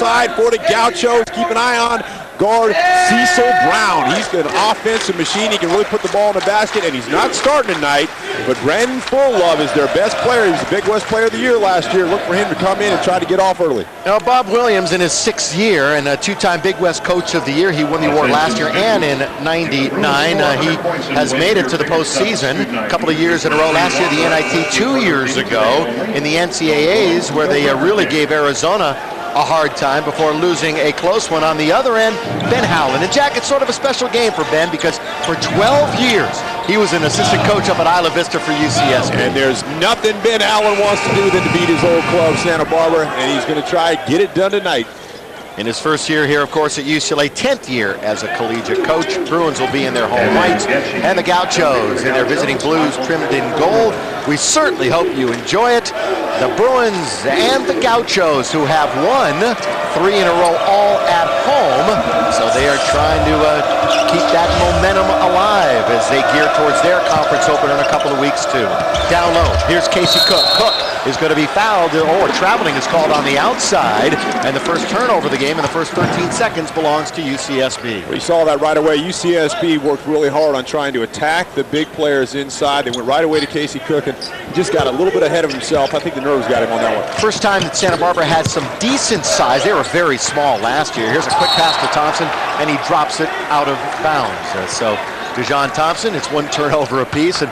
side for the Gauchos. Keep an eye on guard Cecil Brown. He's an offensive machine. He can really put the ball in the basket, and he's not starting tonight. But Brandon Fullove is their best player. He was the Big West Player of the Year last year. Look for him to come in and try to get off early. Now, Bob Williams in his 6th year and a 2-time Big West Coach of the Year. He won the award last year and in '99. He has made it to the postseason a couple of years in a row. Last year, the NIT 2 years ago in the NCAAs, where they really gave Arizona a hard time before losing a close one on the other end. Ben Howland. And Jack, it's sort of a special game for Ben because for 12 years he was an assistant coach up at Isla Vista for UCSB. And there's nothing Ben Howland wants to do than to beat his old club, Santa Barbara, and he's going to try to get it done tonight. In his first year here, of course, at UCLA, 10th year as a collegiate coach. Bruins will be in their home whites, and the Gauchos in their visiting blues trimmed in gold. We certainly hope you enjoy it. The Bruins and the Gauchos, who have won 3 in a row all at home, so they are trying to keep that momentum alive as they gear towards their conference opener in a couple of weeks, too. Down low, here's Casey Cook. Cook is going to be fouled, or traveling is called on the outside, and the first turnover of the game in the first 13 seconds belongs to UCSB. We saw that right away. UCSB worked really hard on trying to attack the big players inside. They went right away to Casey Cook and just got a little bit ahead of himself. I think the nerves got him on that one. First time that Santa Barbara had some decent size. They were very small last year. Here's a quick pass to Thompson, and he drops it out of bounds. So Dejon Thompson, it's 1 turnover apiece, and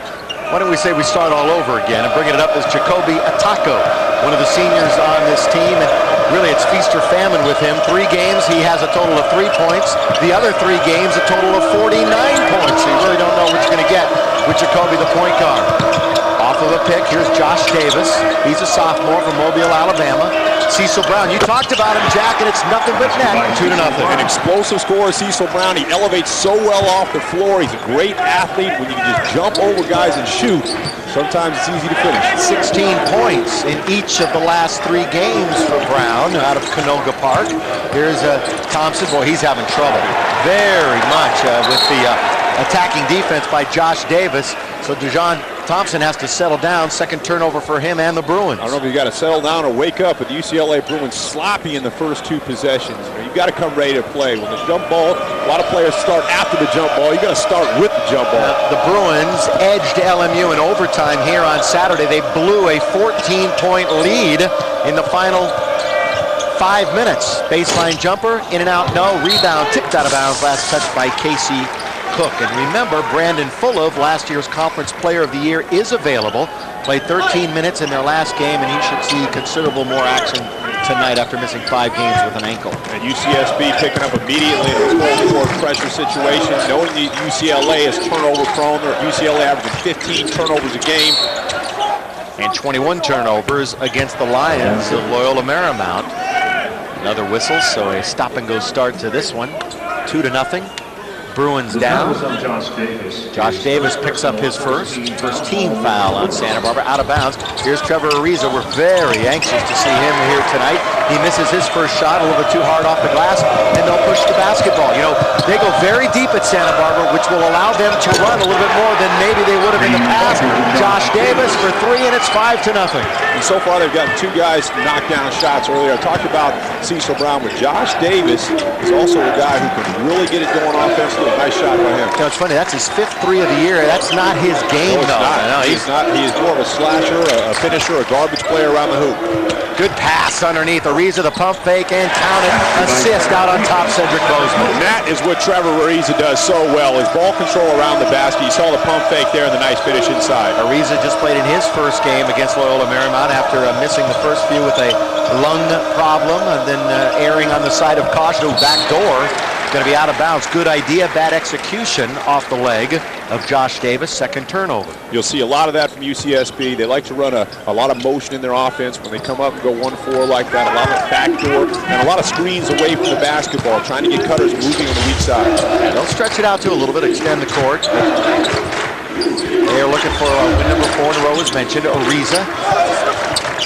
why don't we say we start all over again, and bringing it up is Jacoby Atako, one of the seniors on this team, and really it's feast or famine with him. 3 games, he has a total of 3 points. The other 3 games, a total of 49 points. So you really don't know what you're going to get with Jacoby, the point guard. Off of a pick, here's Josh Davis. He's a sophomore from Mobile, Alabama. Cecil Brown, you talked about him, Jack, and it's nothing but net, 2-0. An explosive scorer, Cecil Brown. He elevates so well off the floor. He's a great athlete when you can just jump over guys and shoot. Sometimes it's easy to finish. 16 points in each of the last 3 games for Brown out of Canoga Park. Here's Thompson. Boy, he's having trouble very much with the attacking defense by Josh Davis. So Dejon Thompson has to settle down. Second turnover for him and the Bruins. I don't know if you got to settle down or wake up, but the UCLA Bruins sloppy in the first 2 possessions. You've got to come ready to play. When the jump ball, a lot of players start after the jump ball. You got to start with the jump ball. The Bruins edged LMU in overtime here on Saturday. They blew a 14-point lead in the final 5 minutes. Baseline jumper, in and out, no. Rebound, tipped out of bounds. Last touch by Casey Cook. And remember, Brandon Fullove, last year's Conference Player of the Year, is available. Played 13 minutes in their last game, and he should see considerable more action tonight after missing 5 games with an ankle. And UCSB picking up immediately in a full-court pressure situation, knowing that UCLA is turnover prone. UCLA averaging 15 turnovers a game. And 21 turnovers against the Lions of Loyola Marymount. Another whistle, so a stop-and-go start to this one. 2-0. Bruins down. Josh Davis picks up his first team foul on Santa Barbara, out of bounds. Here's Trevor Ariza. We're very anxious to see him here tonight. He misses his first shot a little bit too hard off the glass, and they'll push the basketball. You know, they go very deep at Santa Barbara, which will allow them to run a little bit more than maybe they would have in the past. Josh Davis for 3, and it's 5-0. And so far, they've gotten 2 guys knock down shots earlier. I talked about Cecil Brown, but Josh Davis is also a guy who can really get it going offensively. Nice shot by him. You know, it's funny, that's his 5th 3 of the year. That's not his game, though. No, he's not. He is more of a slasher, a finisher, a garbage player around the hoop. Good pass underneath. Ariza, the pump fake, and count it. Assist out on top, Cedric Bozeman. And that is what Trevor Ariza does so well, is ball control around the basket. You saw the pump fake there and the nice finish inside. Ariza just played in his first game against Loyola Marymount after missing the first few with a lung problem, and then erring on the side of caution. Back door. Going to be out of bounds. Good idea, bad execution off the leg of Josh Davis. Second turnover. You'll see a lot of that from UCSB. They like to run a lot of motion in their offense when they come up and go 1-4 like that. A lot of backdoor and a lot of screens away from the basketball, trying to get cutters moving on the weak side. Yeah, they'll stretch it out to a little bit, extend the court. They are looking for win number 4 in a row, as mentioned. Ariza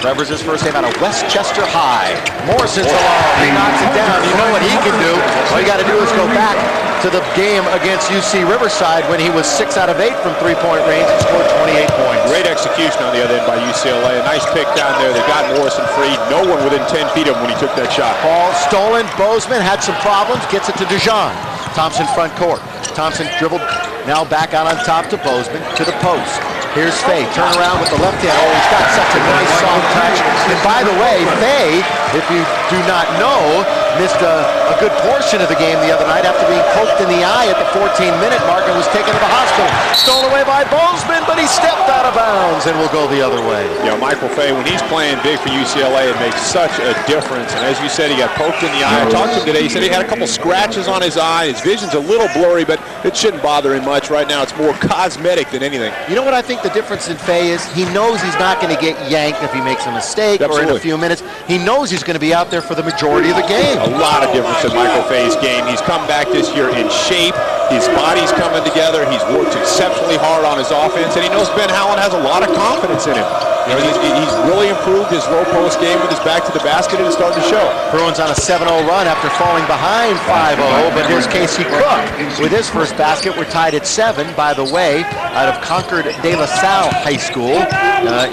Trevor's his first game out of Westchester High. Morrison's alone. He knocks it down. You know what he can do. All you got to do is go back to the game against UC Riverside when he was 6 out of 8 from three-point range and scored 28 points. Great execution on the other end by UCLA. A nice pick down there. They got Morrison free. No one within 10 feet of him when he took that shot. Ball stolen. Bozeman had some problems. Gets it to Dijon. Thompson front court. Thompson dribbled. Now back out on top to Bozeman. To the post. Here's Fay. Turn around with the left hand. Oh, he's got such a nice soft touch. And by the way, Fay, if you do not know, missed a good portion of the game the other night after being poked in the eye at the 14-minute mark and was taken to the hospital. Stolen away by Bozeman, but he stepped out of bounds and will go the other way. Yeah, Michael Fay, when he's playing big for UCLA, it makes such a difference. And as you said, he got poked in the eye. I talked to him today. He said he had a couple scratches on his eye. His vision's a little blurry, but it shouldn't bother him much. Right now, it's more cosmetic than anything. You know what I think the difference in Fay is? He knows he's not going to get yanked if he makes a mistake or in a few minutes. He knows he's going to be out there for the majority of the game. A lot of difference in Michael Fay's game. He's come back this year in shape. His body's coming together. He's worked exceptionally hard on his offense, and he knows Ben Howland has a lot of confidence in him. You know, he's really improved his low post game with his back to the basket, and it's starting to show. Bruins on a 7-0 run after falling behind 5-0, but here's Casey Cook with his first basket. We're tied at 7, by the way, out of Concord de La Salle High School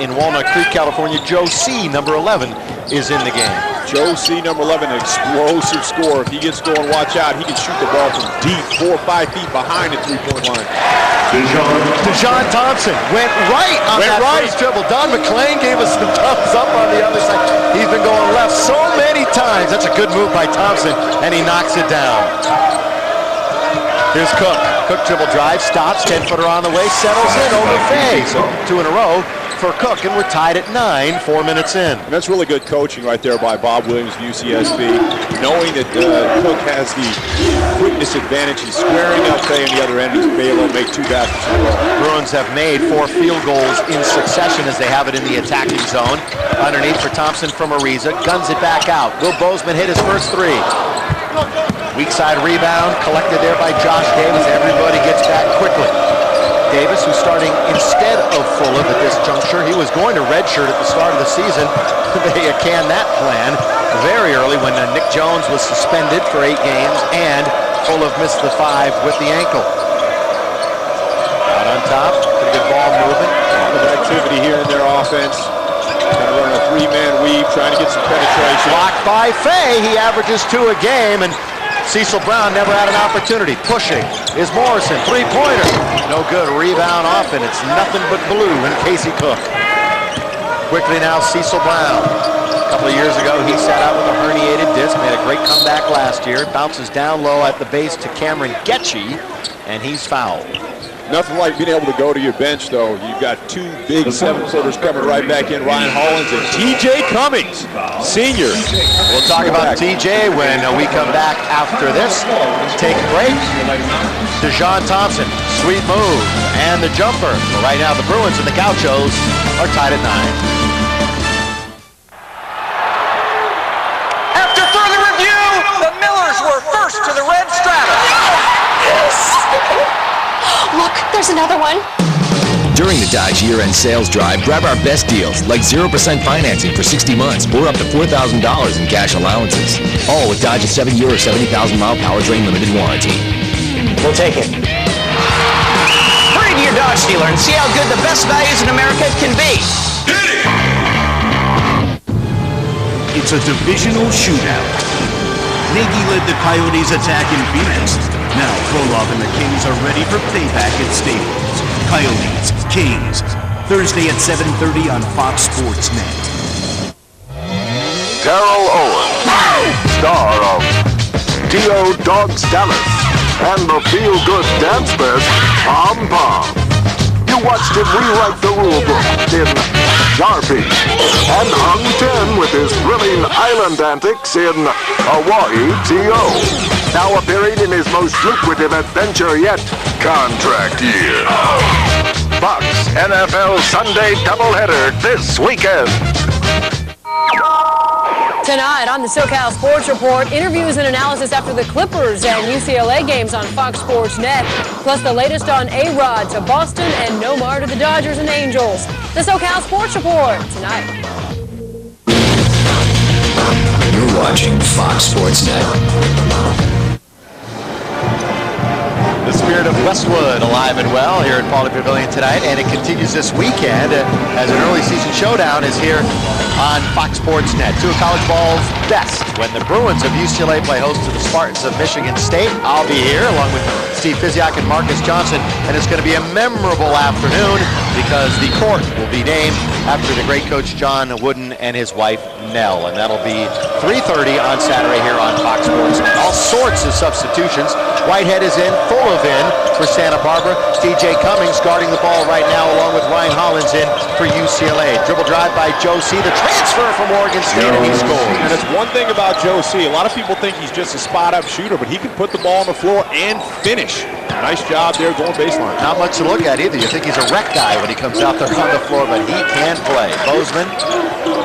in Walnut Creek, California. Joe C., number 11, is in the game. Joe C., number 11, an explosive scorer. If he gets going, watch out. He can shoot the ball from deep, 4 or 5 feet behind the three-point line. Dijon Thompson went right on that first dribble. Don McClain gave us the thumbs up on the other side. He's been going left so many times. That's a good move by Thompson, and he knocks it down. Here's Cook. Cook dribble drive, stops, 10-footer on the way, settles in over Fay. So 2 in a row for Cook, and we're tied at 9, 4 minutes in. And that's really good coaching right there by Bob Williams of UCSB. Knowing that Cook has the quickness advantage, he's squaring up Fay on the other end, he's able to make 2 baskets in a row. Bruins have made 4 field goals in succession as they have it in the attacking zone. Underneath for Thompson from Ariza, guns it back out. Will Bozeman hit his first 3? Weak side rebound, collected there by Josh Davis. Everybody gets back quickly. Davis, who's starting instead of Fulham at this juncture. He was going to redshirt at the start of the season. They canned that plan very early when Nick Jones was suspended for 8 games and Fulham missed the 5 with the ankle. Out on top, pretty good ball movement. A lot of activity here in their offense. Kind of running a 3-man weave, trying to get some penetration. Blocked by Fay. He averages 2 a game, and Cecil Brown never had an opportunity. Pushing is Morrison, 3-pointer. No good, rebound off, and it's nothing but blue in Casey Cook. Quickly now, Cecil Brown. A couple of years ago, he sat out with a herniated disc, made a great comeback last year. Bounces down low at the base to Cameron Getchie, and he's fouled. Nothing like being able to go to your bench, though. You've got 2 big 7-footers coming right back in, Ryan Hollins and T.J. Cummings, senior. We'll talk about T.J. when we come back after this. Take a break. Dijon Thompson, sweet move, and the jumper. But right now, the Bruins and the Gauchos are tied at 9. After further review, the Millers were first to the red stratus. Yes! Look, there's another one. During the Dodge year-end sales drive, grab our best deals like 0% financing for 60 months or up to $4,000 in cash allowances. All with Dodge's 7-year or 70,000-mile powertrain limited warranty. We'll take it. Hurry to your Dodge dealer and see how good the best values in America can be. It's a divisional shootout. Nagy led the Coyotes' attack in Phoenix. Now Koloff and the Kings are ready for payback at Staples. Coyotes, Kings, Thursday at 7:30 on Fox Sports Net. Terrell Owens, star of D.O. Dogs Dallas, and the feel-good dance best, Pom Pom. You watched him rewrite the rule book in Sharpie, and hung 10 with his thrilling island antics in Hawaii T.O. Now appearing in his most lucrative adventure yet, Contract Year. Fox NFL Sunday doubleheader this weekend. Tonight on the SoCal Sports Report, interviews and analysis after the Clippers and UCLA games on Fox Sports Net, plus the latest on A-Rod to Boston and Nomar to the Dodgers and Angels. The SoCal Sports Report tonight. UCLA.com. You're watching Fox Sports Net. The spirit of Westwood alive and well here at Pauley Pavilion tonight, and it continues this weekend as an early season showdown is here on Fox Sports Net. Two of college ball's best. When the Bruins of UCLA play host to the Spartans of Michigan State, I'll be here along with Steve Physiak and Marcus Johnson, and it's going to be a memorable afternoon because the court will be named after the great coach John Wooden and his wife Nell, and that'll be 3:30 on Saturday here on Fox Sports Net. All sorts of substitutions. Whitehead is in, Fulov in for Santa Barbara. TJ Cummings guarding the ball right now along with Ryan Hollins in for UCLA. Dribble drive by Joe C. The transfer from Oregon State, and he scores. And it's one thing about Joe C. A lot of people think he's just a spot-up shooter, but he can put the ball on the floor and finish. Nice job there going baseline. Not much to look at either. You think he's a rec guy when he comes out there on the floor, but he can play. Bozeman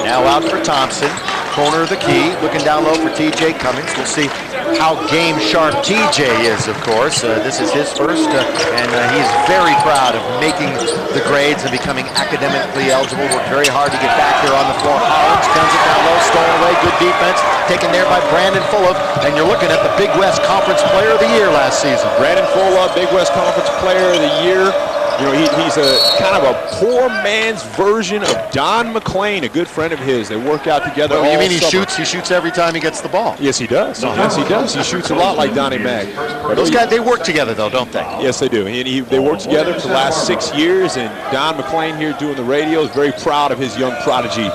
now out for Thompson. Corner of the key, looking down low for TJ Cummings. We'll see how game sharp TJ is, of course. This is his first, and he's very proud of making the grades and becoming academically eligible. Worked very hard to get back there on the floor. Hollins guns it down low, stolen away, good defense, taken there by Brandon Fulop, and you're looking at the Big West Conference Player of the Year last season. Brandon Fulop, Big West Conference Player of the Year. You know, he's a kind of a poor man's version of Don McClain, a good friend of his. They work out together. You mean he summer. shoots? He shoots every time he gets the ball. Yes, he does. Yes, he does. He shoots a lot like Donnie Mag. Those guys, they work together, though, don't they? Yes, they do. They work together for the last 6 years, and Don McClain here doing the radio is very proud of his young prodigy.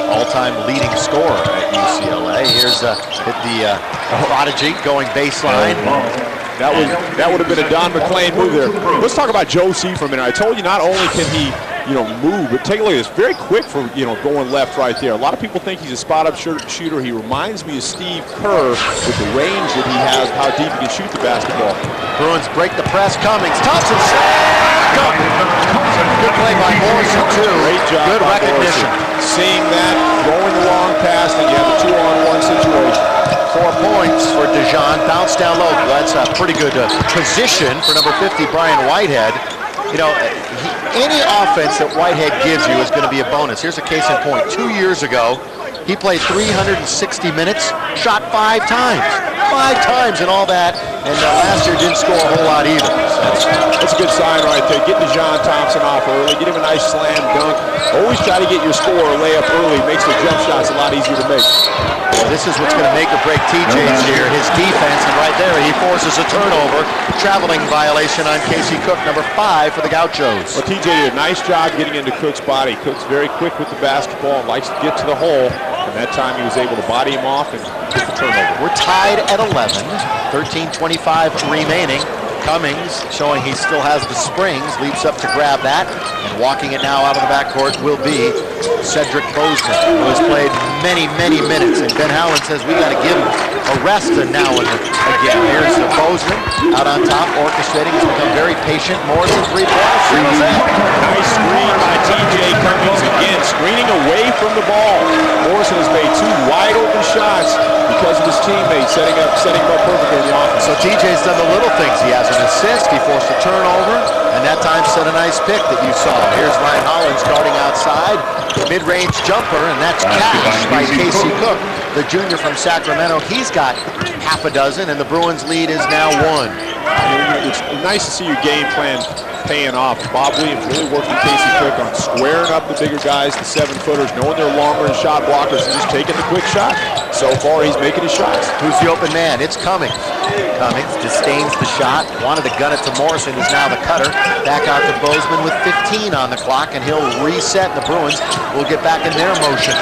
All-time leading scorer at UCLA. Here's the prodigy going baseline. That would have been a Don McClain move there. Let's talk about Joe C. for a minute. I told you not only can he, move, but take a look at this. Very quick for, going left right there. A lot of people think he's a spot-up shooter. He reminds me of Steve Kerr with the range that he has, how deep he can shoot the basketball. Bruins break the press. Cummings. Thompson. Good play by Morrison, too. Great job. Good recognition. Seeing that, throwing the long pass, and you have a 2-on-1 situation. 4 points for Dijon. Bounce down low. That's a pretty good position for number 50, Brian Whitehead. Any offense that Whitehead gives you is going to be a bonus. Here's a case in point. 2 years ago, he played 360 minutes, shot 5 times. 5 times and all that, and last year didn't score a whole lot either. That's a good sign right there. Get Dijon Thompson off early. Get him a nice slam dunk. Always try to get your score or layup early. Makes the jump shots a lot easier to make. This is what's going to make or break TJ's here, his defense, and right there he forces a turnover. Traveling violation on Casey Cook, number 5 for the Gauchos. Well, TJ did a nice job getting into Cook's body. Cook's very quick with the basketball, likes to get to the hole, and that time he was able to body him off and get the turnover. We're tied at 11, 13:25 remaining. Cummings, showing he still has the springs, leaps up to grab that, and walking it now out of the backcourt will be Cedric Bozeman, who has played many, many minutes, and Ben Howland says we got to give him a rest now and again. Here's Bozeman out on top, orchestrating. He's become very patient. Morrison, 3 points. Nice screen by TJ Cummings again, screening away from the ball. Morrison has made 2 wide open shots because of his teammates setting him up perfectly in the offense. So TJ's done the little things. He has an assist, he forced a turnover, and that time set a nice pick that you saw. Here's Ryan Hollins guarding outside, mid-range jumper, and that's cashed by Casey Cook, the junior from Sacramento. He's got half a dozen, and the Bruins lead is now 1. It's nice to see your game plan paying off. Bob Williams really working Casey Cook on squaring up the bigger guys, the 7-footers, knowing they're longer and shot blockers, and just taking the quick shot. So far, he's making his shots. Who's the open man? It's Cummings. Cummings disdains the shot, wanted to gun it to Morrison, who's now the cutter. Back out to Bozeman with 15 on the clock, and he'll reset. The Bruins will get back in their motion.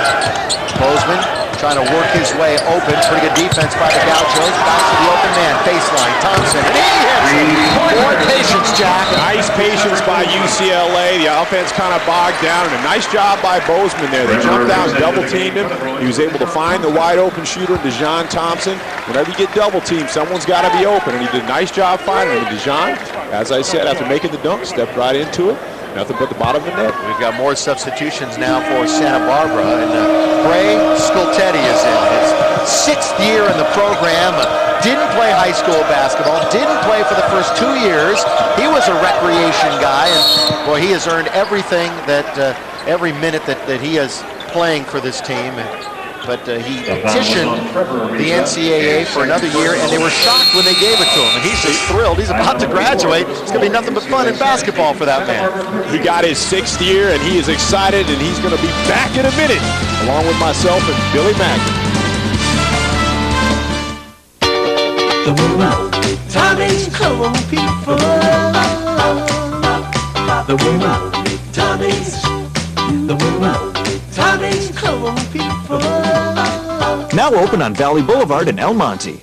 Bozeman trying to work his way open. Pretty good defense by the Gauchos. Back to the open man, baseline. Thompson, and he hits it. More patience, Jack. Nice patience by UCLA. The offense kind of bogged down, and a nice job by Bozeman there. They jumped out and double-teamed him. He was able to find the wide-open shooter, Dijon Thompson. Whenever you get double-teamed, someone's got to be open, and he did a nice job finding him. And Dijon, as I said, after making the dunk, stepped right into it. Nothing but the bottom of the net. We've got more substitutions now for Santa Barbara, and Bray Scoltetti is in. His 6th year in the program. Didn't play high school basketball. Didn't play for the first 2 years. He was a recreation guy, and boy, he has earned everything that every minute that he is playing for this team. And but he petitioned the NCAA for another year, and they were shocked when they gave it to him. And he's just thrilled. He's about to graduate. It's going to be nothing but fun in basketball for that man. He got his 6th year, and he is excited, and he's going to be back in a minute, along with myself and Billy Mack. The woman, Tommy's cool people. The woman, Tommy's. The woman, Tommy's cool people. Now open on Valley Boulevard in El Monte.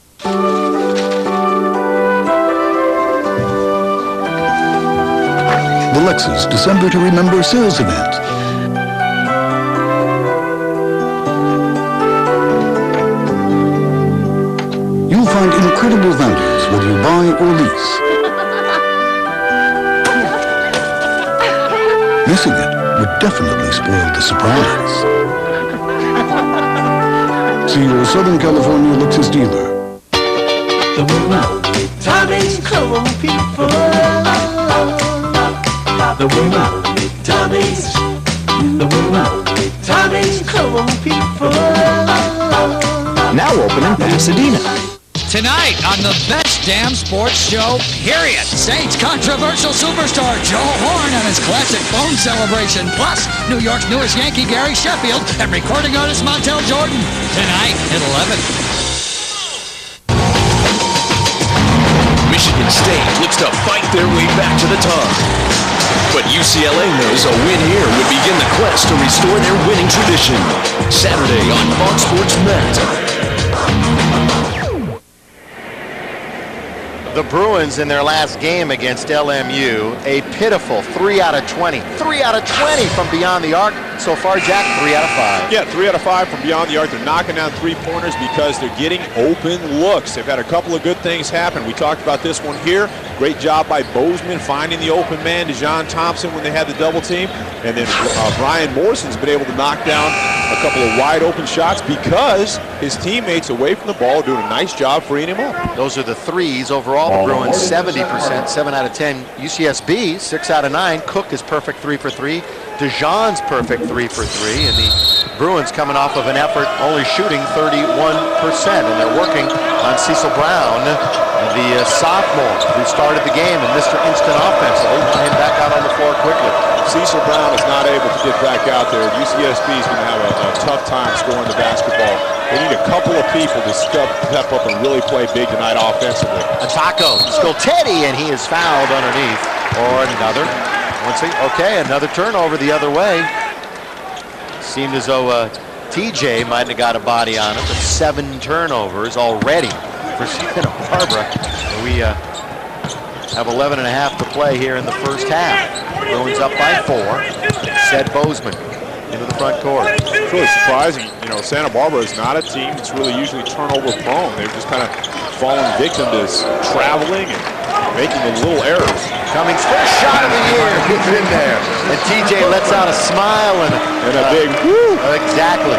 The Lexus December to Remember sales event. You'll find incredible vendors whether you buy or lease. Missing it would definitely spoil the surprise. See your Southern California Lexus dealer. The woman, Tommy's cool people. The woman, Tommy's. The woman, Tommy's cool people. Now open in Pasadena. Tonight on the best damn sports show, period. Saints controversial superstar Joe Horn on his classic phone celebration, plus New York's newest Yankee Gary Sheffield and recording artist Montel Jordan. Tonight at 11. Michigan State looks to fight their way back to the top. But UCLA knows a win here would begin the quest to restore their winning tradition. Saturday on Fox Sports Net. The Bruins in their last game against LMU, a pitiful 3 out of 20. 3 out of 20 from beyond the arc. So far, Jack, 3 out of 5. Yeah, 3 out of 5 from beyond the arc. They're knocking down three-pointers because they're getting open looks. They've had a couple of good things happen. We talked about this one here. Great job by Bozeman finding the open man, DeJon Thompson, when they had the double team. And then Brian Morrison's been able to knock down a couple of wide open shots because his teammates away from the ball are doing a nice job freeing him up. Those are the threes overall. The Bruins 70%, 7 out of 10. UCSB 6 out of 9. Cook is perfect 3 for 3. DeJohn's perfect 3 for 3, and the Bruins coming off of an effort only shooting 31%, and they're working on Cecil Brown, the sophomore who started the game and Mr. Instant offensively. Want him back out on the floor quickly. Cecil Brown is not able to get back out there. UCSB is going to have a tough time scoring the basketball. They need a couple of people to step up and really play big tonight offensively. Taco Skoltedi, and he is fouled underneath. Or another. Okay, another turnover the other way. Seemed as though TJ might have got a body on him, but 7 turnovers already for Santa Barbara. We have 11.5 to play here in the first half. Bruins up by 4. Sed Bozeman into the front court. It's really surprising. You know, Santa Barbara is not a team that's really usually turnover prone. They've just kind of fallen victim to traveling and making the little errors. Cummings' first shot of the year gets in there, and TJ lets out a smile and a big woo. Exactly.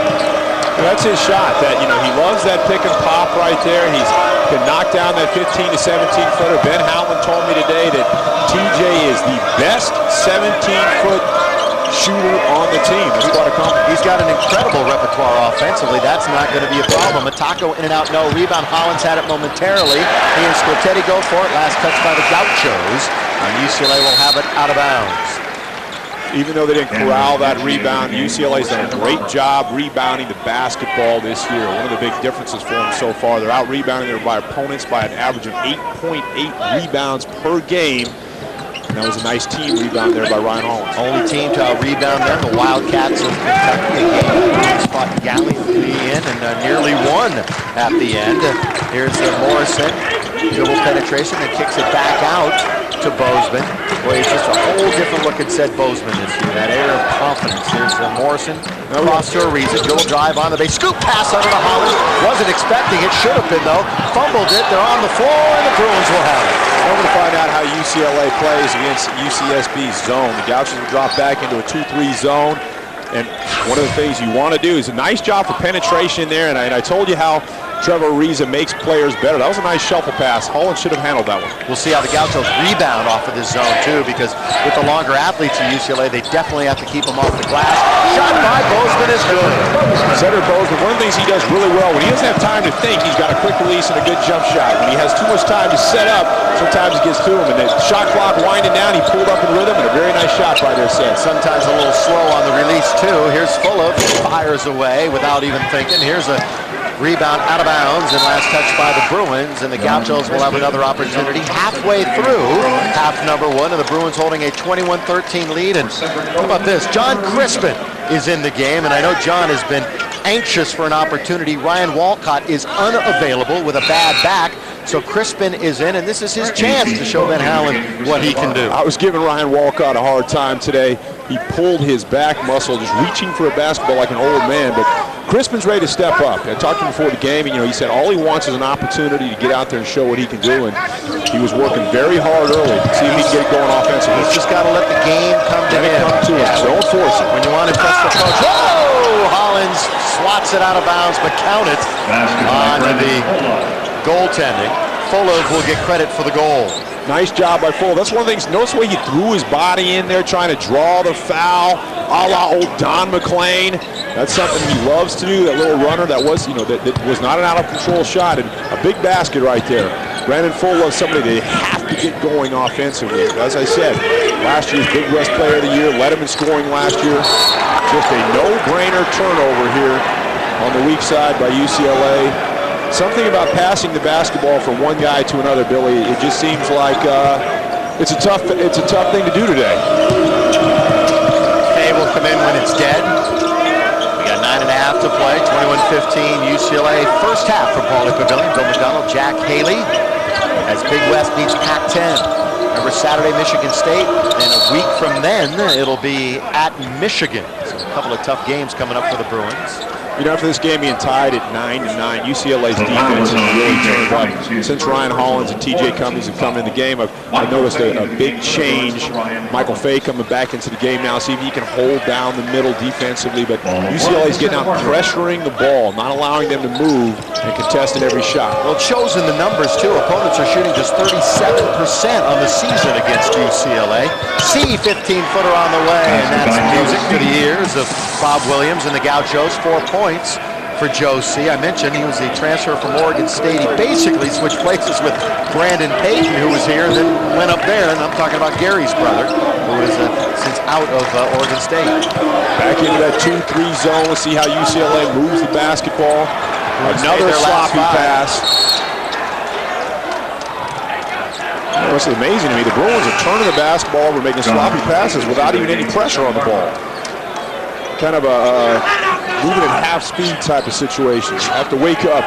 And that's his shot. That, you know, he loves that pick and pop right there. He can knock down that 15 to 17 footer. Ben Howland told me today that TJ is the best 17-foot shooter on the team. That's quite a compliment. He's got an incredible repertoire offensively. That's not going to be a problem. Taco in and out, no rebound. Hollins had it momentarily. He and Skoltedi go for it. Last touch by the Gauchos. And UCLA will have it out of bounds. Even though they didn't corral that rebound, UCLA's done a great job rebounding the basketball this year. One of the big differences for them so far, they're out-rebounding their opponents by an average of 8.8 rebounds per game. And that was a nice team rebound there by Ryan Hollins. Only team to out-rebound them, the Wildcats of Kentucky. They spot gallantly in and nearly won at the end. Here's Morrison, dribble penetration, and kicks it back out to Bozeman. Boy, it's just a whole different look at Sed Bozeman this year. That air of confidence. Here's Morrison, cross to Ariza, dribble drive on the base, scoop pass under to Hollins. Wasn't expecting it, should have been though. Fumbled it, they're on the floor, and the Bruins will have it. Over to find out how UCLA plays against UCSB's zone. The Gauchos will drop back into a 2-3 zone. And one of the things you want to do is a nice job for penetration there. And I told you how Trevor Ariza makes players better. That was a nice shuffle pass. Holland should have handled that one. We'll see how the Gauchos rebound off of this zone, too, because with the longer athletes at UCLA, they definitely have to keep them off the glass. Shot by Bozeman is good. Cedric Bozeman, one of the things he does really well, when he doesn't have time to think, he's got a quick release and a good jump shot. When he has too much time to set up, sometimes it gets to him. And the shot clock winding down, he pulled up in rhythm, and a very nice shot by their set. Sometimes a little slow on the release, too. Here's Fuller, fires away without even thinking. Here's a rebound out of bounds and last touch by the Bruins, and the Gauchos will have another opportunity halfway through half number one, and the Bruins holding a 21-13 lead. And how about this? John Crispin is in the game, and I know John has been anxious for an opportunity. Ryan Walcott is unavailable with a bad back, so Crispin is in, and this is his chance to show Van Halen what he can do. I was giving Ryan Walcott a hard time today. He pulled his back muscle, just reaching for a basketball like an old man, but Crispin's ready to step up. I talked to him before the game, and he said all he wants is an opportunity to get out there and show what he can do, and he was working very hard early to see if he can get it going offensively. He's just got to let the game come to him. Don't force it. When you want to test the coach. Oh! Hollins swats it out of bounds, but count it on the goaltending. Fulov will get credit for the goal. Nice job by Fuller. That's one of the things. Notice the way he threw his body in there trying to draw the foul, a la old Don McLean. That's something he loves to do, that little runner that was, that was not an out-of-control shot, and a big basket right there. Brandon Fuller is somebody they have to get going offensively. As I said, last year's Big West Player of the Year, led him in scoring last year. Just a no-brainer turnover here on the weak side by UCLA. Something about passing the basketball from one guy to another, Billy. It just seems like it's a tough thing to do today. Fay will come in when it's dead. We got 9.5 to play. 21-15 UCLA. First half from Pauley Pavilion. Bill McDonald, Jack Haley, as Big West beats Pac-10. Remember Saturday, Michigan State, and a week from then it'll be at Michigan. So a couple of tough games coming up for the Bruins. After this game being tied at 9-9, UCLA's defense has really turned up. Since Ryan Hollins and TJ Cummings have come in the game, I've noticed a big change. Michael Fay coming back into the game now, see if he can hold down the middle defensively. But UCLA's getting out, pressuring the ball, not allowing them to move and contesting every shot. Well, it shows in the numbers, too. Opponents are shooting just 37% on the season against UCLA. C, 15-footer on the way, and that's music to the ears of Bob Williams and the Gauchos. 4 points for Joe C. I mentioned he was the transfer from Oregon State. He basically switched places with Brandon Payton, who was here, and then went up there. And I'm talking about Gary's brother, who is since out of Oregon State. Back into that 2-3 zone. Let's see how UCLA moves the basketball. Another sloppy pass. What's amazing to me, the Bruins are turning the basketball over, making sloppy passes without even any pressure on the ball. Kind of a moving at half speed type of situation. Have to wake up.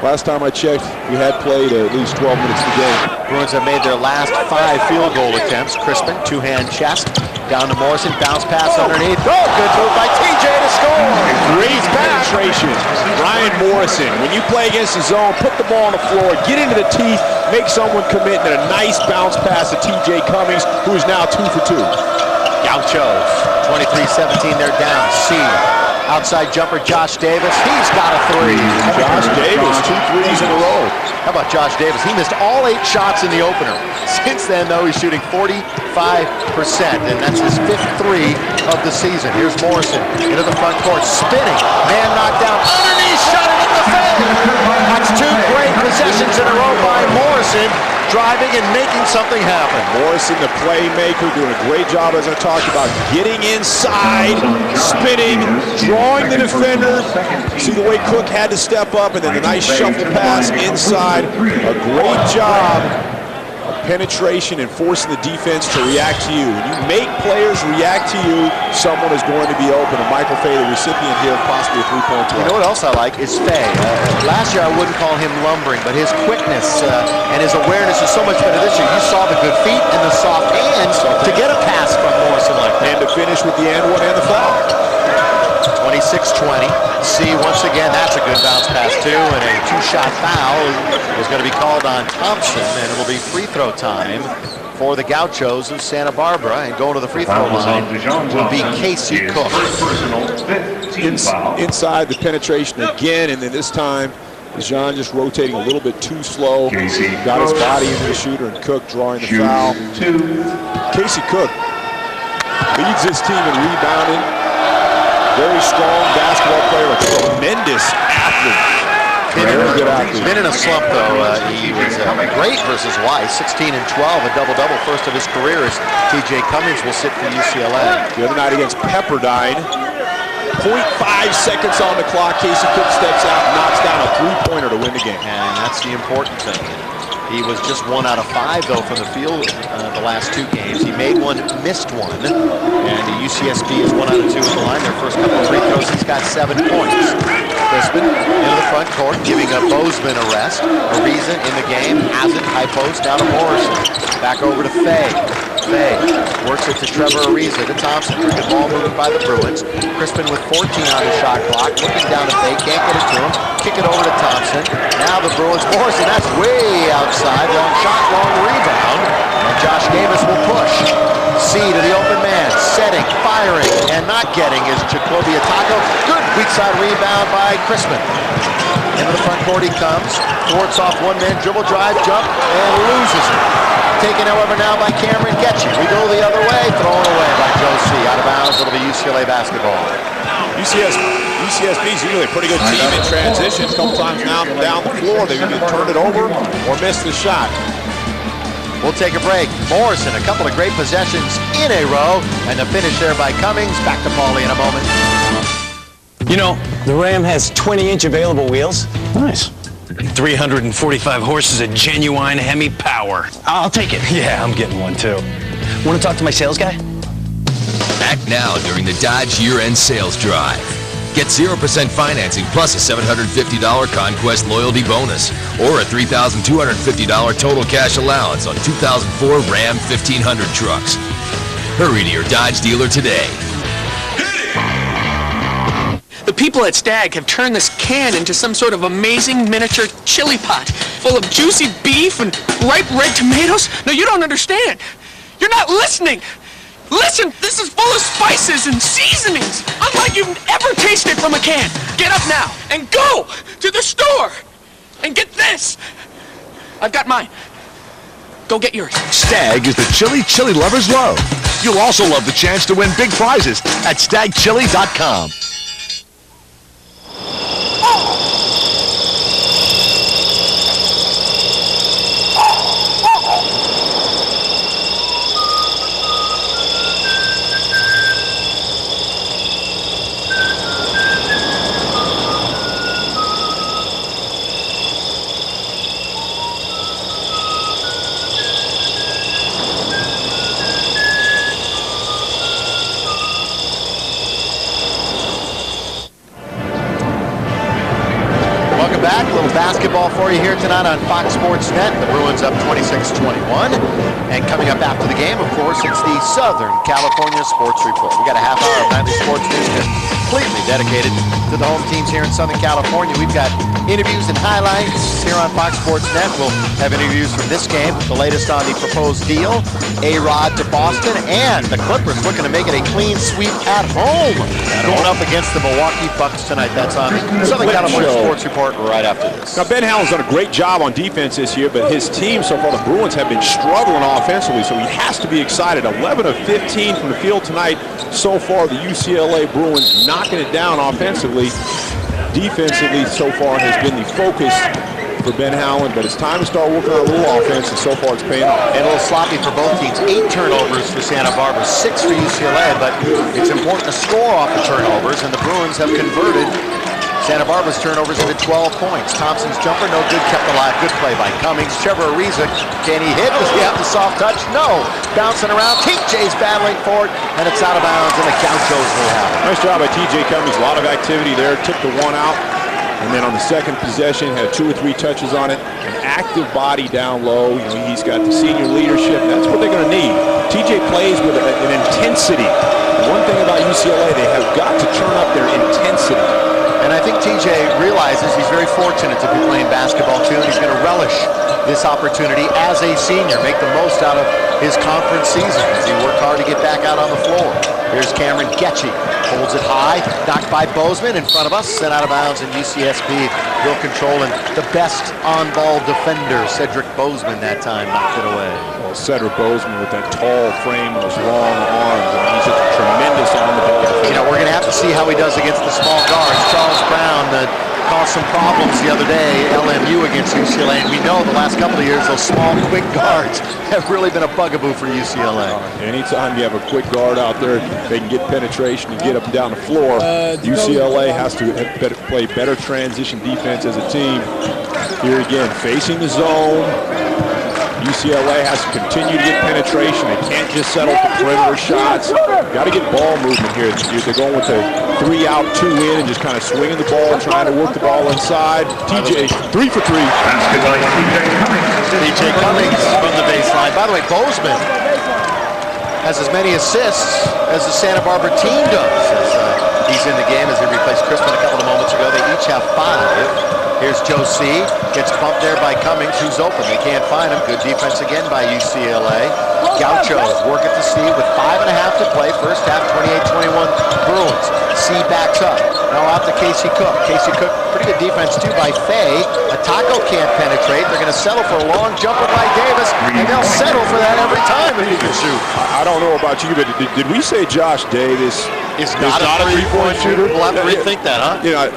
Last time I checked, we had played at least 12 minutes of the game. Bruins have made their last 5 field goal attempts. Crispin, two-hand chest, down to Morrison, bounce pass underneath. Oh, good move by TJ to score. Great penetration. Ryan Morrison, when you play against the zone, put the ball on the floor, get into the teeth, make someone commit, and a nice bounce pass to TJ Cummings, who is now 2 for 2. Gauchos, 23-17, they're down. C, outside jumper, Josh Davis. He's got a 3. Josh Davis, 2 threes in a row. How about Josh Davis? He missed all 8 shots in the opener. Since then, though, he's shooting 45%, and that's his 5th 3 of the season. Here's Morrison into the front court, spinning. Man knocked down underneath, shot it in the face. That's 2 great possessions in a row by Morrison, driving and making something happen. Morrison, the playmaker, doing a great job, as I talked about, getting inside, spinning, drawing the defender. See the way Cook had to step up, and then the nice shuffle pass inside. A great job of penetration and forcing the defense to react to you. When you make players react to you, someone is going to be open. And Michael Fay, the recipient here, possibly a 3-point try. You know what else I like is Fay. Last year I wouldn't call him lumbering, but his quickness and his awareness is so much better this year. You saw the good feet and the soft hands to get a pass from Morrison like that. And to finish with the and one and the foul. 26-20. C once again, that's a good bounce pass too, and a 2-shot foul is going to be called on Thompson, and it'll be free throw time for the Gauchos of Santa Barbara, and going to the free throw line will be Casey Cook. Inside the penetration again, and then this time Dijon just rotating a little bit too slow. Got his body into the shooter, and Cook drawing the foul. Casey Cook leads his team in rebounding. Very strong basketball player, a tremendous athlete. He's been in a slump, though. He was great versus Weiss, 16 and 12, a double-double, first of his career as T.J. Cummings will sit for UCLA. The other night against Pepperdine, 0.5 seconds on the clock. Casey Cook steps out and knocks down a three-pointer to win the game. And that's the important thing. He was just 1 out of 5, though, from the field the last 2 games. He made one, missed one, and the UCSB is 1 out of 2 at the line. Their first couple free throws, he's got 7 points. Crispin into the front court, giving a Bozeman a rest. Ariza in the game, has it, high post, down to Morrison. Back over to Fay. Fay works it to Trevor Ariza to Thompson. Good ball movement by the Bruins. Crispin with 14 on the shot clock, looking down to Fay, can't get it to him. Kick it over to Thompson. Now the Bruins, Morrison, that's way outside. Long shot, long rebound. And Josh Davis will push. C to the open man, setting, firing, and not getting is Jacoby Ataco. Good weak side rebound by Crispin. Into the front court he comes, thwarts off one man, dribble drive, jump, and loses it. Taken, however, now by Cameron Getchy. We go the other way, thrown away by Joe C. Out of bounds, it'll be UCLA basketball. UCSB's usually a pretty good team in transition. A couple times now down the floor, they've either turned it over or missed the shot. We'll take a break. Morrison, a couple of great possessions in a row, and the finish there by Cummings. Back to Pauley in a moment. You know, the Ram has 20-inch available wheels. Nice. 345 horses of genuine Hemi power. I'll take it. Yeah, I'm getting one too. Want to talk to my sales guy? Act now during the Dodge year-end sales drive. Get 0% financing plus a $750 Conquest loyalty bonus or a $3,250 total cash allowance on 2004 Ram 1500 trucks. Hurry to your Dodge dealer today. The people at Stag have turned this can into some sort of amazing miniature chili pot full of juicy beef and ripe red tomatoes. No, you don't understand. You're not listening. Listen, this is full of spices and seasonings, unlike you've ever tasted from a can. Get up now and go to the store and get this. I've got mine. Go get yours. Stag is the chili lovers love. You'll also love the chance to win big prizes at stagchili.com. Basketball for you here tonight on Fox Sports Net. The Bruins up 26-21. And coming up after the game, of course, it's the Southern California Sports Report. We got a half hour of nightly sports news completely dedicated to the home teams here in Southern California. We've got interviews and highlights here on Fox Sports Net. We'll have interviews from this game, the latest on the proposed deal, A-Rod to Boston, and the Clippers looking to make it a clean sweep at home. Going up against the Milwaukee Bucks tonight. That's on the Southern California Sports Report right after this. Now, Ben Howland's done a great job on defense this year, but his team so far, the Bruins, have been struggling offensively, so he has to be excited. 11 of 15 from the field tonight. So far, the UCLA Bruins knocking it down offensively. Defensively, so far, has been the focus for Ben Howland, but it's time to start working on a little offense, and so far it's paying off. And a little sloppy for both teams. 8 turnovers for Santa Barbara, 6 for UCLA, but it's important to score off the turnovers, and the Bruins have converted Santa Barbara's turnovers into 12 points. Thompson's jumper, no good, kept alive. Good play by Cummings. Trevor Ariza, can he hit? Does he have the soft touch? No. Bouncing around. TJ's battling for it, and it's out of bounds, and the Gauchos will have it. Nice job by TJ Cummings. A lot of activity there. Took the one out, and then on the second possession, had 2 or 3 touches on it. An active body down low. You know, he's got the senior leadership. That's what they're going to need. TJ plays with an intensity. One thing about UCLA, they have got to turn up their intensity. And I think TJ realizes he's very fortunate to be playing basketball too, and he's going to relish this opportunity as a senior, make the most out of his conference season as he worked hard to get back out on the floor. Here's Cameron sketchy. Holds it high, knocked by Bozeman in front of us, sent out of bounds, and UCSB will control, and the best on-ball defender, Cedric Bozeman, that time knocked it away. Well, Cedric Bozeman with that tall frame and those long arms, and he's a tremendous on-the-ball defender. You know, we're going to have to see how he does against the small guards. Charles Brown caused some problems the other day, LMU against UCLA, and we know the last couple of years those small, quick guards have really been a bugaboo for UCLA. Anytime you have a quick guard out there, they can get penetration and get up and down the floor. UCLA has to play better transition defense as a team. Here again, facing the zone. UCLA has to continue to get penetration. They can't just settle for perimeter shots. Got to get ball movement here. They're going with a 3 out, 2 in, and just kind of swinging the ball, trying to work the ball inside. TJ, 3 for 3. TJ Cummings from the baseline. By the way, Bozeman has as many assists as the Santa Barbara team does. As he's in the game as he replaced Crispin a couple of moments ago. They each have 5. Here's Joe C. Gets bumped there by Cummings, who's open. They can't find him. Good defense again by UCLA. Gauchos work at the C with 5.5 to play. First half, 28-21 Bruins. C backs up. Now out to Casey Cook. Casey Cook, pretty good defense too by Fay. Taco can't penetrate. They're going to settle for a long jumper by Davis, and they'll settle for that every time if he can shoot. I don't know about you, but did we say Josh Davis is not a three-point shooter? We'll have to rethink that, huh? You know,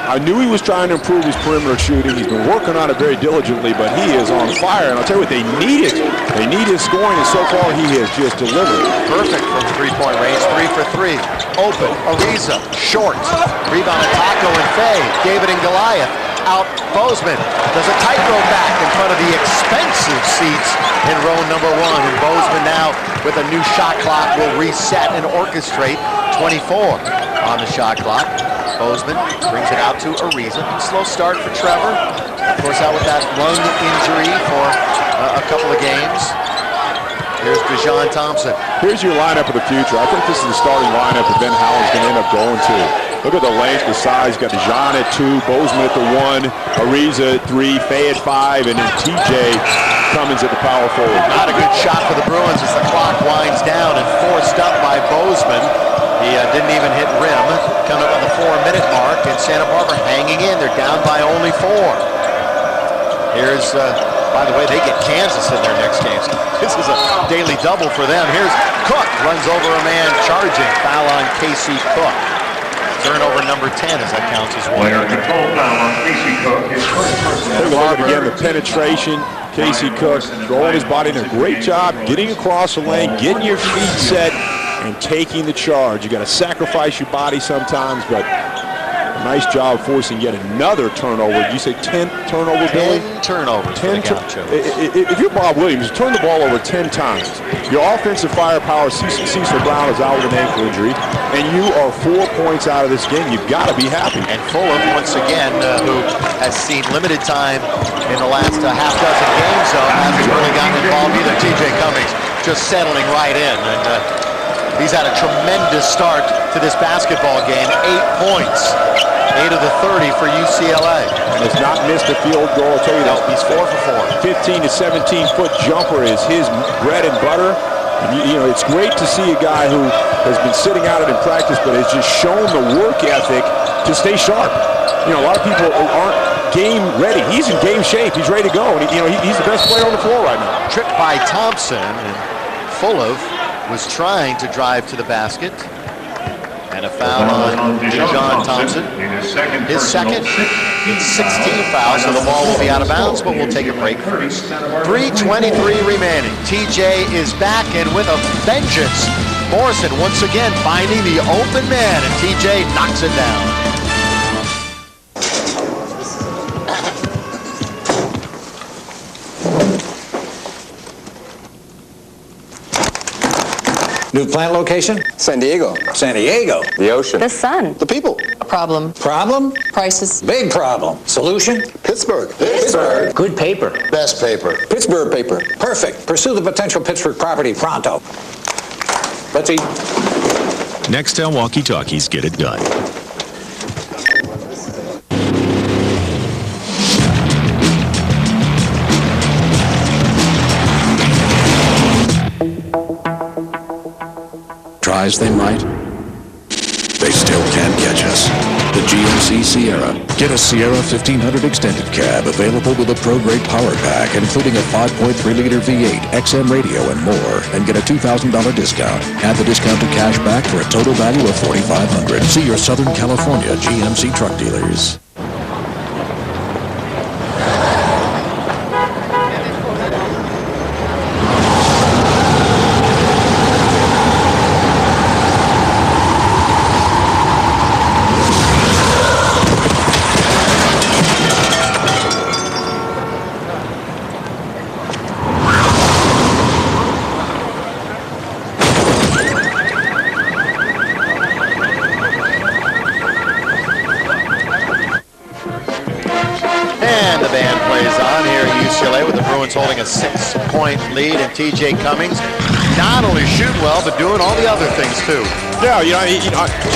I knew he was trying to improve his perimeter shooting. He's been working on it very diligently, but he is on fire. And I'll tell you what, they need it. They need his scoring, and so far he has just delivered. Perfect from three-point range. 3 for 3. Open. Ariza. Short. Rebound to Taco and Fay. David and Goliath. Out Bozeman. Does a tightrope back in front of the expensive seats in row number 1. And Bozeman now with a new shot clock will reset and orchestrate. 24 on the shot clock. Bozeman brings it out to Ariza. Slow start for Trevor. Of course, out with that lung injury for a couple of games. Here's Dejon Thompson. Here's your lineup of the future. I think this is the starting lineup that Ben Howland's going to end up going to. Look at the length, the size. Got Dejon at 2, Bozeman at the 1, Ariza at 3, Fay at 5, and then TJ Cummings at the power forward. Not a good shot for the Bruins as the clock winds down and forced up by Bozeman. He didn't even hit rim. Coming up on the 4-minute mark, and Santa Barbara hanging in. They're down by only 4. Here's, by the way, they get Kansas in their next game. This is a daily double for them. Here's Cook, runs over a man, charging. Foul on Casey Cook. Turnover number 10 as that counts as 1. Player control foul on Casey Cook. Take a look again, the penetration. Casey Cook throwing his body in a great job, getting across the lane, getting your feet set, and taking the charge. You got to sacrifice your body sometimes, but a nice job forcing yet another turnover. Did you say 10 turnover, Billy? 10 turnovers. 10 if you're Bob Williams, turn the ball over 10 times. Your offensive firepower, Cecil Brown is out with an ankle injury, and you are 4 points out of this game. You've got to be happy. And Fuller, once again, who has seen limited time in the last half dozen games, hasn't really gotten involved either. TJ Cummings just settling right in. And he's had a tremendous start to this basketball game. 8 points. 8 of the 30 for UCLA. Has not missed a field goal. I'll tell you that. He's 4 for 4. 15 to 17-foot jumper is his bread and butter. And you know, it's great to see a guy who has been sitting out in practice, but has just shown the work ethic to stay sharp. You know, a lot of people aren't game ready. He's in game shape. He's ready to go. And he's the best player on the floor right now. Tripped by Thompson, and Fuller was trying to drive to the basket. And a foul on Dejon Thompson. His second. It's 16 fouls, so the ball will be out of bounds, but we'll take a break first. 3:23 remaining. TJ is back, and with a vengeance. Morrison once again finding the open man, and TJ knocks it down. New plant location? San Diego. San Diego. The ocean. The sun. The people. A problem. Problem? Prices. Big problem. Solution? Pittsburgh. Pittsburgh. Good paper. Best paper. Pittsburgh paper. Perfect. Pursue the potential Pittsburgh property pronto. Let's eat. Nextel walkie-talkies get it done. Try as they might, they still can't catch us. The GMC Sierra. Get a Sierra 1500 extended cab available with a pro-grade power pack, including a 5.3-liter V8, XM radio, and more, and get a $2,000 discount. Add the discounted cash back for a total value of $4,500. See your Southern California GMC truck dealers. UCLA with the Bruins holding a 6-point lead, and TJ Cummings not only shooting well, but doing all the other things too. Yeah,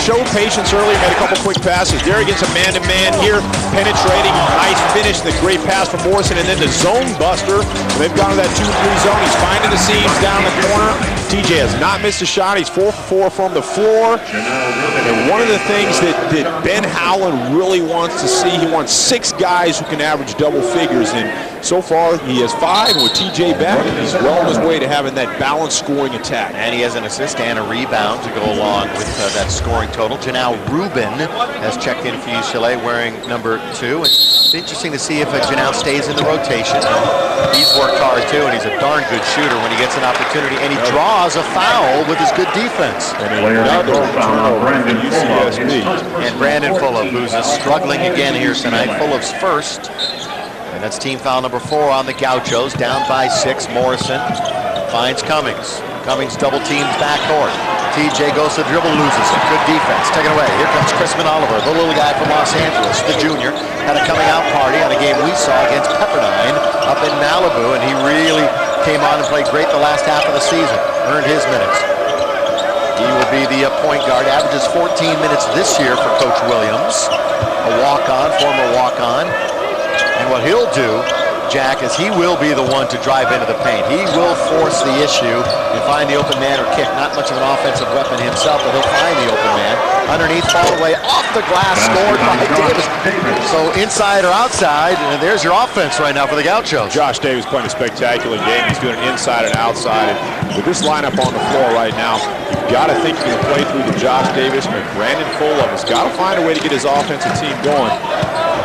showed patience early, made a couple quick passes. There against a man-to-man here, penetrating, nice finish, the great pass from Morrison, and then the zone buster. They've gone to that 2-3 zone. He's finding the seams down the corner. TJ has not missed a shot. He's 4 for 4 from the floor. And one of the things that Ben Howland really wants to see, he wants 6 guys who can average double figures, and so far he has 5. And with TJ back, he's well on his way to having that balanced scoring attack. And he has an assist and a rebound to go along with that scoring total. Janelle Rubin has checked in for UCLA wearing number 2. It's interesting to see if Janelle stays in the rotation. He's worked hard too, and he's a darn good shooter when he gets an opportunity, and he draws a foul with his good defense. And another turnover for UCSB. And Brandon Fulop, who's struggling again here tonight. Fulop's first. And that's team foul number 4 on the Gauchos, down by 6. Morrison finds Cummings. Cummings double teams backcourt. TJ goes to the dribble, loses it. Good defense. Taken away. Here comes Crispin Oliver, the little guy from Los Angeles, the junior. Had a coming out party on a game we saw against Pepperdine up in Malibu, and he really came on and played great the last half of the season. Earned his minutes. He will be the point guard. Averages 14 minutes this year for Coach Williams. A walk-on, former walk-on. And what he'll do, Jack, is he will be the one to drive into the paint. He will force the issue and find the open man or kick. Not much of an offensive weapon himself, but he'll find the open man. Underneath, fall away, off the glass, scored by Davis. So inside or outside, and there's your offense right now for the Gauchos. Josh Davis playing a spectacular game. He's doing it inside and outside. And with this lineup on the floor right now, you've got to think you're going to play through the Josh Davis, but Brandon Fulop has got to find a way to get his offensive team going.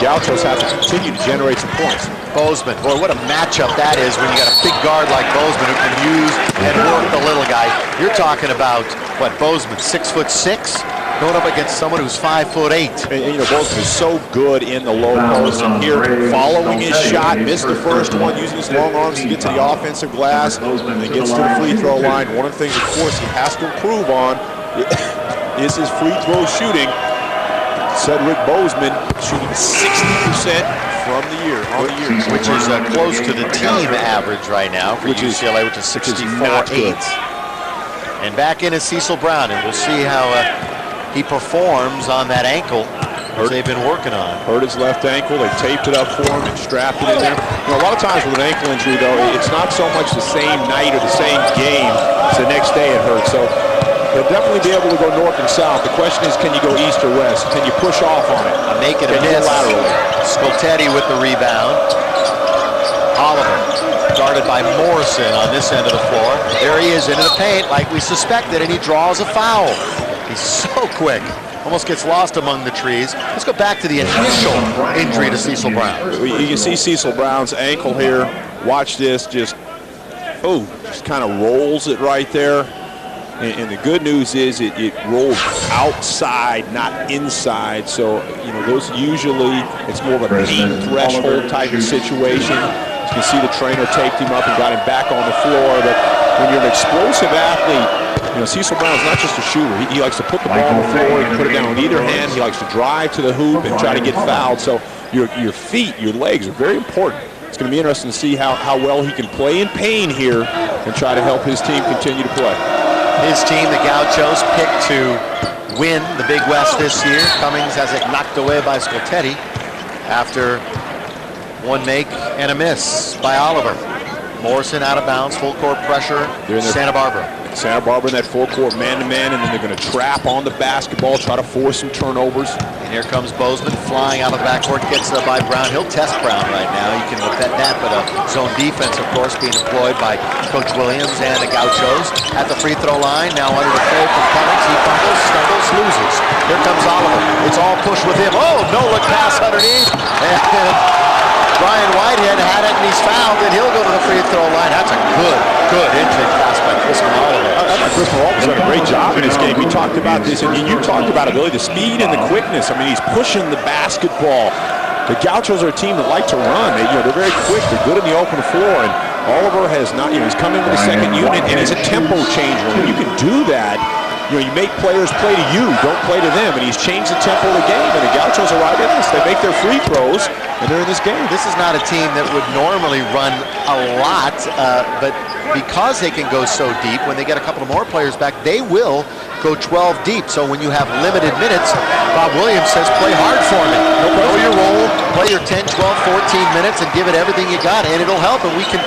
Gauchos have to continue to generate some points. Bozeman, boy, what a matchup that is when you got a big guard like Bozeman who can use and work the little guy. You're talking about, what, Bozeman, 6'6", going up against someone who's 5'8". And Bozeman is so good in the low post, and here following his shot, missed the first one, using his long arms to get to the offensive glass, and then gets to the free throw line. One of the things, of course, he has to improve on is his free throw shooting. Cedric Bozeman shooting 60% from the year, which is close to the team average right now for UCLA, which is 64.8. And back in is Cecil Brown, and we'll see how he performs on that ankle which they've been working on. Hurt his left ankle. They taped it up for him and strapped it in there. A lot of times with an ankle injury, though, it's not so much the same night or the same game. It's the next day it hurts. So they'll definitely be able to go north and south. The question is, can you go east or west? Can you push off on it? Make it a miss. Laterally. Scoltetti with the rebound. Oliver guarded by Morrison on this end of the floor. There he is into the paint like we suspected, and he draws a foul. He's so quick. Almost gets lost among the trees. Let's go back to the initial injury to Cecil Brown. You can see Cecil Brown's ankle here. Watch this. Just kind of rolls it right there. And the good news is it rolls outside, not inside. So, those usually, it's more of a pain threshold type of situation. You can see the trainer taped him up and got him back on the floor. But when you're an explosive athlete, Cecil Brown's not just a shooter. He likes to put the ball on the floor. He can put it down on either hand. He likes to drive to the hoop and try to get fouled. So your feet, your legs are very important. It's going to be interesting to see how well he can play in pain here and try to help his team continue to play. His team, the Gauchos, picked to win the Big West this year. Cummings has it knocked away by Scoltetti after one make and a miss by Oliver. Morrison out of bounds, full court pressure, Santa Barbara. Santa Barbara in that full court man-to-man, and then they're going to trap on the basketball, try to force some turnovers. And here comes Bozeman flying out of the backcourt, gets by Brown. He'll test Brown right now. You can bet that, but a zone defense, of course, being employed by Coach Williams and the Gauchos. At the free throw line, now under the fade from Cummings. He fumbles, stumbles, loses. Here comes Oliver. It's all push with him. Oh, no-look pass underneath. And Brian Whitehead had it, and he's fouled, and he'll go to the free throw line. That's a good entry pass by Chris Oliver. I thought Chris Oliver's done a great job in this game. We talked about this, and you talked about it, Billy, the speed and the quickness. I mean, he's pushing the basketball. The Gauchos are a team that like to run. They're very quick. They're good in the open floor, and Oliver has not, he's come in with a second unit, and he's a tempo changer. When you can do that, you make players play to you, don't play to them, and he's changed the tempo of the game, and the Gauchos are right in this. They make their free throws, and they're in this game. This is not a team that would normally run a lot, but because they can go so deep, when they get a couple of more players back, they will go 12 deep. So when you have limited minutes, Bob Williams says, play hard for me. Know your role, play your 10, 12, 14 minutes, and give it everything you got, and it'll help, and we can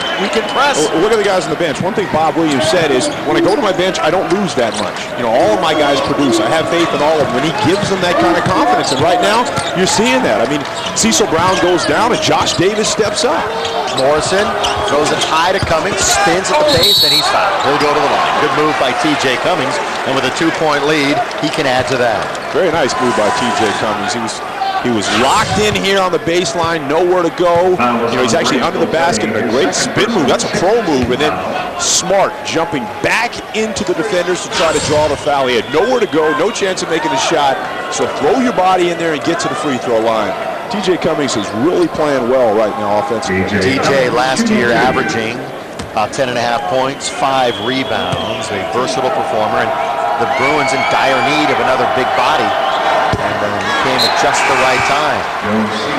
press. Well, look at the guys on the bench. One thing Bob Williams said is, when I go to my bench, I don't lose that much. All of my guys produce. I have faith in all of them. When he gives them that kind of confidence, and right now, you're seeing that. I mean, Cecil Brown goes down, and Josh Davis steps up. Morrison throws it high to Cummings, spins at the base, and he's fouled. He'll go to the line. Good move by T.J. Cummings, and with a 2-point lead, he can add to that. Very nice move by T.J. Cummings. He was locked in here on the baseline, nowhere to go. He's actually under the basket, and a great spin move. That's a pro move, and then Smart jumping back into the defenders to try to draw the foul. He had nowhere to go, no chance of making a shot, so throw your body in there and get to the free throw line. T.J. Cummings is really playing well right now offensively. T.J. last year averaging about 10.5 points, 5 rebounds, a versatile performer, and the Bruins in dire need of another big body. And he came at just the right time.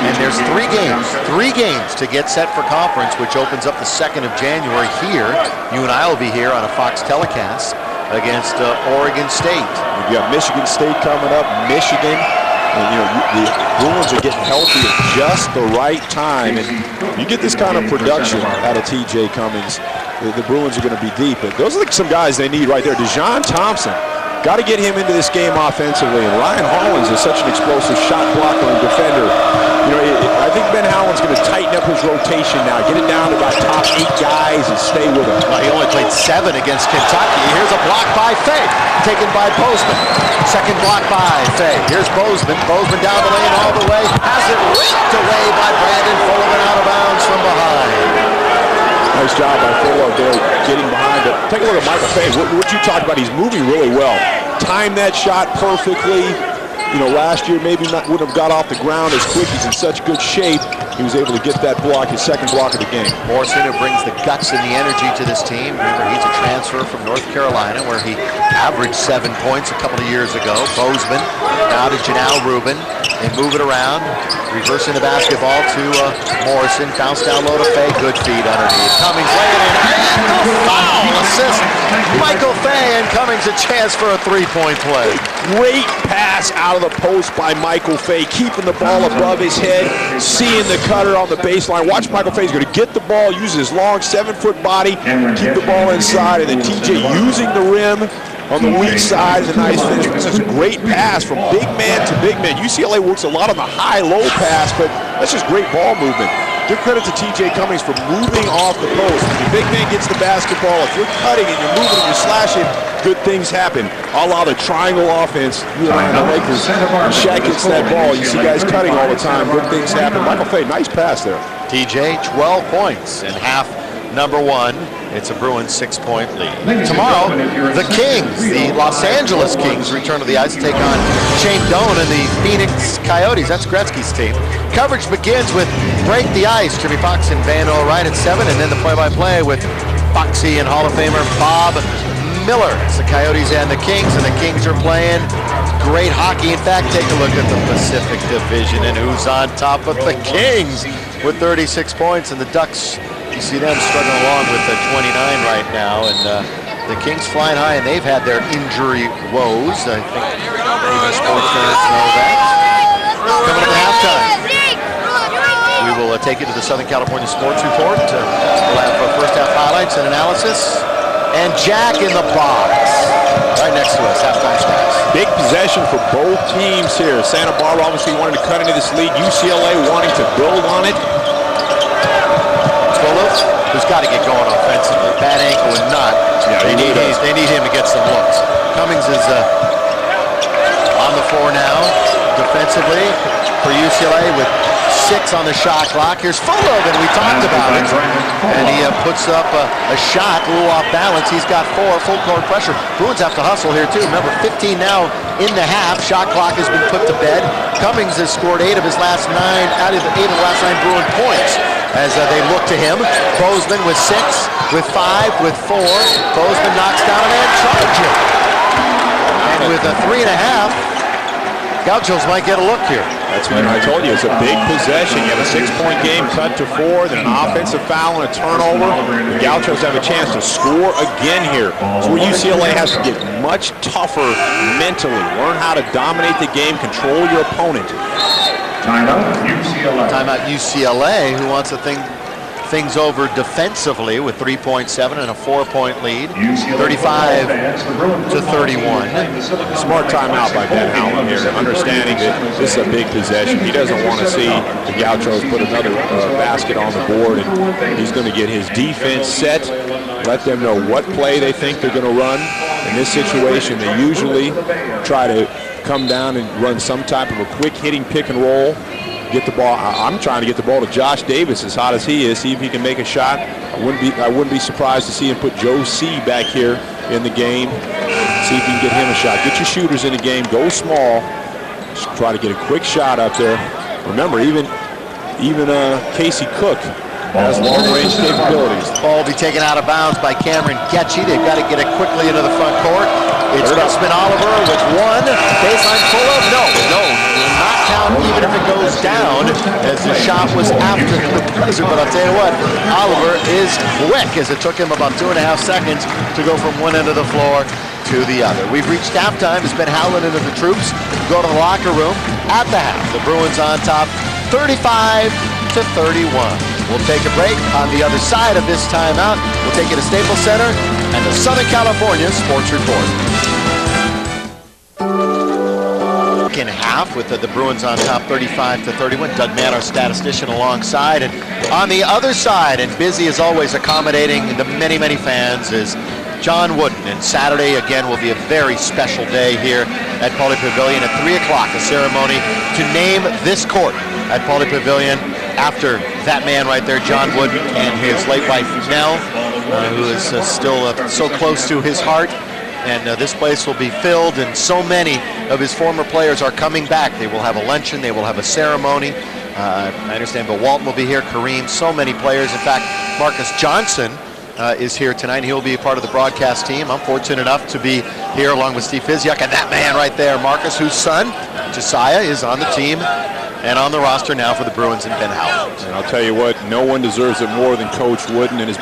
And there's 3 games to get set for conference, which opens up the 2nd of January here. You and I will be here on a Fox telecast against Oregon State. You got Michigan State coming up, Michigan. And, the Bruins are getting healthy at just the right time. And you get this kind of production out of T.J. Cummings, the Bruins are going to be deep. But those are some guys they need right there. Dejon Thompson, got to get him into this game offensively. And Ryan Hollins is such an explosive shot blocker and defender. I think Ben Howland's going to tighten up his rotation now, get it down to about top 8 guys and stay with him. Well, he only played 7 against Kentucky. Here's a block by Fay, taken by Bozeman. Second block by Fay. Here's Bozeman. Bozeman down the lane all the way. Has it ripped away by Brandon Fullerman out of bounds from behind. Nice job by Fuller there getting behind. But take a look at Michael Fay. What you talked about, he's moving really well. Timed that shot perfectly. Last year maybe wouldn't have got off the ground as quick. He's in such good shape. He was able to get that block, his second block of the game. Morrison, who brings the guts and the energy to this team. Remember, he's a transfer from North Carolina, where he averaged 7 points a couple of years ago. Bozeman, now to Janelle Rubin. They move it around, reversing the basketball to Morrison. Bounce down low to Fay. Good feed underneath. Cummings laying in. And the foul assist. Michael Fay, and Cummings a chance for a 3-point play. Great pass out of the post by Michael Fay, keeping the ball above his head, seeing the cutter on the baseline. Watch Michael Fay's going to get the ball, use his long 7-foot body, keep the ball inside, and then TJ using the rim on the weak side is a nice finish. This is a great pass from big man to big man. UCLA works a lot on the high-low pass, but that's just great ball movement. Give credit to T.J. Cummings for moving off the post. When your big man gets the basketball, if you're cutting and you're moving and you're slashing, good things happen. A la the triangle offense. You and I in the Lakers. Shaq gets that ball. You see guys cutting all the time. Good things happen. Michael Fay, nice pass there. T.J., 12 points in half number 1. It's a Bruins 6-point lead. Tomorrow, the Kings, the Los Angeles Kings, return to the ice to take on Shane Doan and the Phoenix Coyotes. That's Gretzky's team. Coverage begins with Break the Ice. Jimmy Fox and Van O right at 7, and then the play-by-play with Foxy and Hall of Famer Bob Miller. It's the Coyotes and the Kings, and the Kings are playing great hockey. In fact, take a look at the Pacific Division and who's on top of the Kings with 36 points, and the Ducks, you see them struggling along with the 29 right now, and the Kings flying high, and they've had their injury woes. I think Davis sports fans know that. Coming up at halftime, we will take you to the Southern California Sports Report. We'll have first half highlights and analysis. And Jack in the box. Right next to us, halftime stats. Big possession for both teams here. Santa Barbara obviously wanted to cut into this lead. UCLA wanting to build on it. Fuller, who's got to get going offensively. Bad ankle and not. Yeah, they need him to get some looks. Cummings is on the floor now, defensively for UCLA with 6 on the shot clock. Here's Fuller, and we talked about it. And he puts up a shot, a little off balance. He's got 4, full court pressure. Bruins have to hustle here too. Remember, 15 now in the half. Shot clock has been put to bed. Cummings has scored 8 of his last 9, out of the 8 of the last 9 Bruin points as they look to him. Bozeman with 6, with 5, with 4. Bozeman knocks down an Trojan. And with a 3.5, Gauchos might get a look here. That's what I told you. It's a big possession. You have a 6-point game cut to 4, then an offensive foul and a turnover. The Gauchos have a chance to score again here. So where UCLA has to get much tougher mentally. Learn how to dominate the game, control your opponent. Timeout UCLA. Timeout UCLA, who wants things over defensively with 3.7 and a 4-point lead. 35 to 31. Smart timeout by Ben Howland here, understanding that this is a big possession. He doesn't want to see the Gauchos put another basket on the board, and he's going to get his defense set, let them know what play they think they're going to run. In this situation, they usually try to come down and run some type of a quick hitting pick and roll. Get the ball. I'm trying to get the ball to Josh Davis, as hot as he is, see if he can make a shot. I wouldn't be surprised to see him put Joe C. back here in the game. See if you can get him a shot. Get your shooters in the game. Go small. Just try to get a quick shot up there. Remember, even Casey Cook has long-range capabilities. Ball will be taken out of bounds by Cameron Getchie. They've got to get it quickly into the front court. It's Crispin Oliver with 1. Baseline full of. No. Not count even if it goes down, as the shot was after the buzzer. But I'll tell you what, Oliver is quick, as it took him about 2.5 seconds to go from one end of the floor to the other. We've reached halftime. It's been Howland into the troops. Go to the locker room at the half. The Bruins on top, 35 to 31. We'll take a break. On the other side of this timeout, we'll take you to Staples Center and the Southern California Sports Report. In half with the Bruins on top, 35 to 31. Doug Mann, our statistician, alongside. And on the other side, and busy as always, accommodating the many, many fans, is John Wooden. And Saturday, again, will be a very special day here at Pauley Pavilion at 3 o'clock, a ceremony to name this court at Pauley Pavilion after that man right there, John Wooden, and his late wife, Nell, who is still so close to his heart. And this place will be filled, and so many of his former players are coming back. They will have a luncheon, they will have a ceremony. I understand Bill Walton will be here, Kareem, so many players. In fact, Marcus Johnson is here tonight. He'll be a part of the broadcast team. I'm fortunate enough to be here along with Steve Fiziuk, and that man right there, Marcus, whose son, Josiah, is on the team and on the roster now for the Bruins and Ben Howland. And I'll tell you what, no one deserves it more than Coach Wooden and his